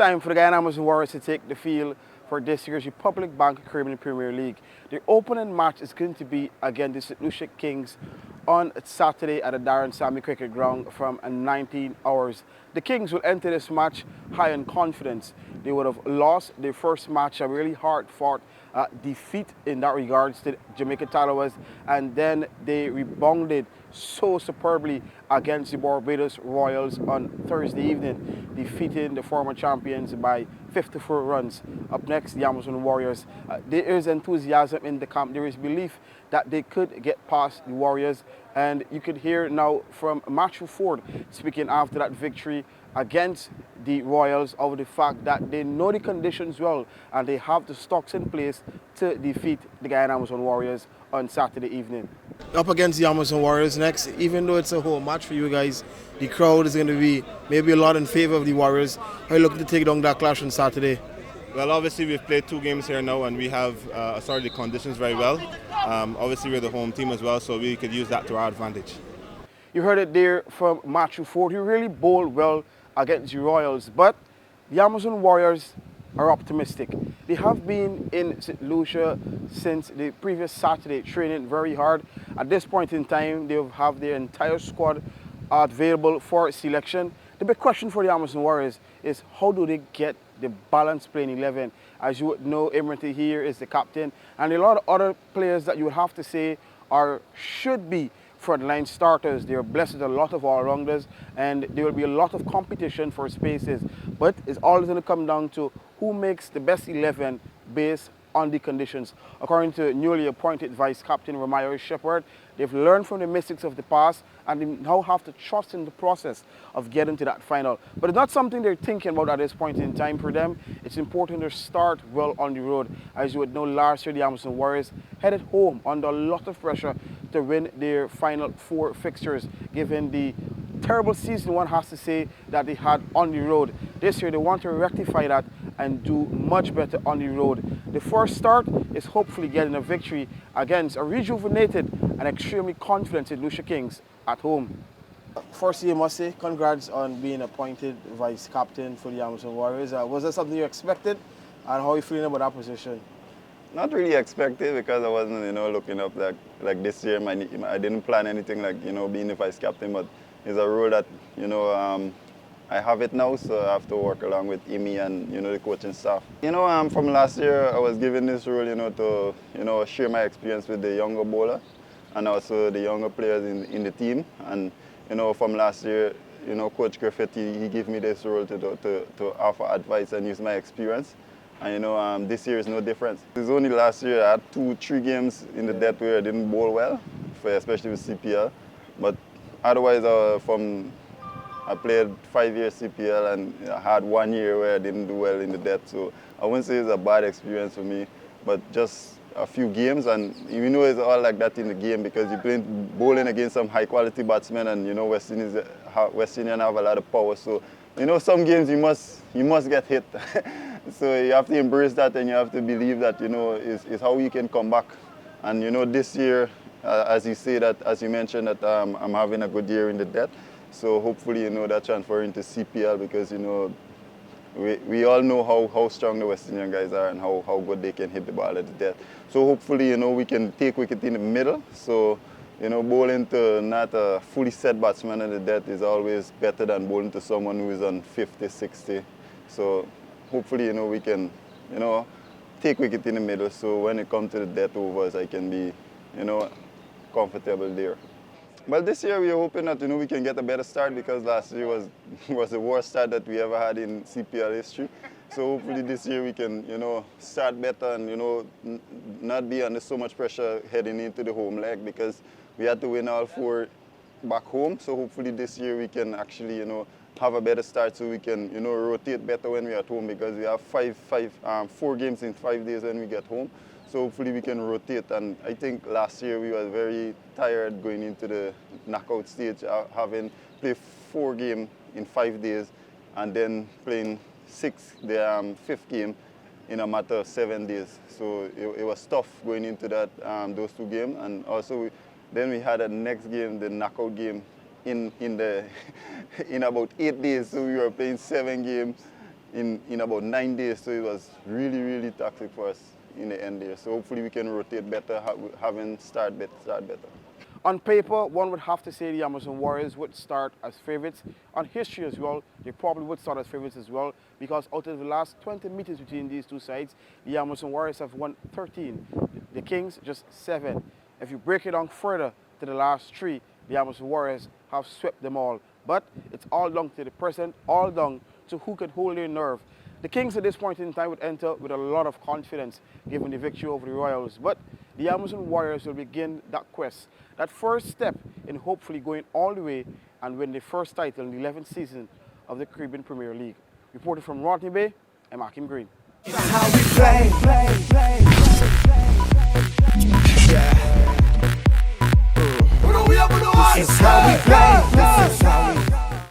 time for the Guyana Amazon Warriors to take the field for this year's Republic Bank Caribbean Premier League. The opening match is going to be against the St. Lucia Kings on Saturday at the Darren Sammy Cricket Ground from 19 hours. The Kings will enter this match high in confidence. They would have lost their first match, a really hard-fought defeat in that regards to Jamaica Tallawahs, and then they rebounded so superbly against the Barbados Royals on Thursday evening, defeating the former champions by 54 runs. Up next, the Amazon Warriors. There is enthusiasm in the camp. There is belief that they could get past the Warriors, and you could hear now from Matthew Ford speaking after that victory against the Royals over the fact that they know the conditions well and they have the stocks in place to defeat the Guyana Amazon Warriors on Saturday evening. Up against the Amazon Warriors next, even though it's a home match for you guys, the crowd is going to be maybe a lot in favor of the Warriors. How are you looking to take down that clash on Saturday? Well, obviously we've played 2 games here now and we have started the conditions very well. Obviously we're the home team as well, so we could use that to our advantage. You heard it there from Matthew Ford. He really bowled well against the Royals, but the Amazon Warriors are optimistic. They have been in St. Lucia since the previous Saturday, training very hard. At this point in time, they have their entire squad available for selection. The big question for the Amazon Warriors is how do they get the balanced playing 11? As you would know, Imran here is the captain, and a lot of other players that you would have to say should be frontline starters. They are blessed with a lot of all-rounders, and there will be a lot of competition for spaces. But it's always going to come down to who makes the best 11 based on the conditions. According to newly appointed Vice Captain Romario Shepherd, they've learned from the mistakes of the past and they now have to trust in the process of getting to that final. But it's not something they're thinking about at this point in time for them. It's important to start well on the road. As you would know, last year the Amazon Warriors headed home under a lot of pressure to win their final 4 fixtures, given the terrible season one has to say that they had on the road. This year they want to rectify that and do much better on the road. The first start is hopefully getting a victory against a rejuvenated and extremely confident St. Lucia Kings at home. Firstly, I must say congrats on being appointed vice captain for the Amazon Warriors. Was that something you expected, and how are you feeling about that position? Not really expected because I wasn't, looking up like this year. I didn't plan anything like, being the vice captain, but it's a role that, I have it now, so I have to work along with Imi and, the coaching staff. From last year, I was given this role, to, share my experience with the younger bowler and also the younger players in the team. And, from last year, Coach Griffith, he gave me this role to offer advice and use my experience. And, this year is no different. It's only last year I had 2-3 games in the death where I didn't bowl well, especially with CPL. But otherwise, I played 5 years CPL and I had 1 year where I didn't do well in the death. So I wouldn't say it's a bad experience for me, but just a few games, and it's all like that in the game because you're playing bowling against some high quality batsmen, and West Indian have a lot of power. So some games you must get hit. So you have to embrace that and you have to believe that is how you can come back. And this year, as you mentioned that I'm having a good year in the death. So hopefully that transfer into CPL because we all know how strong the West Indian guys are and how good they can hit the ball at the death. So hopefully we can take wicket in the middle. So bowling to not a fully set batsman at the death is always better than bowling to someone who is on 50, 60. So hopefully we can take wicket in the middle. So when it comes to the death overs, I can be comfortable there. Well, this year we are hoping that we can get a better start because last year was the worst start that we ever had in CPL history. So hopefully this year we can start better and not be under so much pressure heading into the home leg because we had to win all 4 back home. So hopefully this year we can actually have a better start so we can rotate better when we're at home because we have 4 games in 5 days when we get home. So hopefully we can rotate, and I think last year we were very tired going into the knockout stage, having played 4 games in 5 days and then playing the 5th game in a matter of 7 days. So it was tough going into that those 2 games, and also then we had a next game, the knockout game, in about 8 days. So we were playing 7 games in about 9 days, so it was really, really toxic for us in the end there. So hopefully we can rotate better, having start better. On paper, one would have to say the Amazon Warriors would start as favourites. On history as well, they probably would start as favourites as well, because out of the last 20 meetings between these two sides, the Amazon Warriors have won 13, the Kings just 7. If you break it down further to the last 3, the Amazon Warriors have swept them all. But it's all down to the present, all down to who can hold their nerve. The Kings at this point in time would enter with a lot of confidence given the victory over the Royals, but the Amazon Warriors will begin that quest, that first step in hopefully going all the way and win the first title in the 11th season of the Caribbean Premier League. Reported from Rodney Bay, I'm Akeem Greene. How we play. Yeah. This is how we play.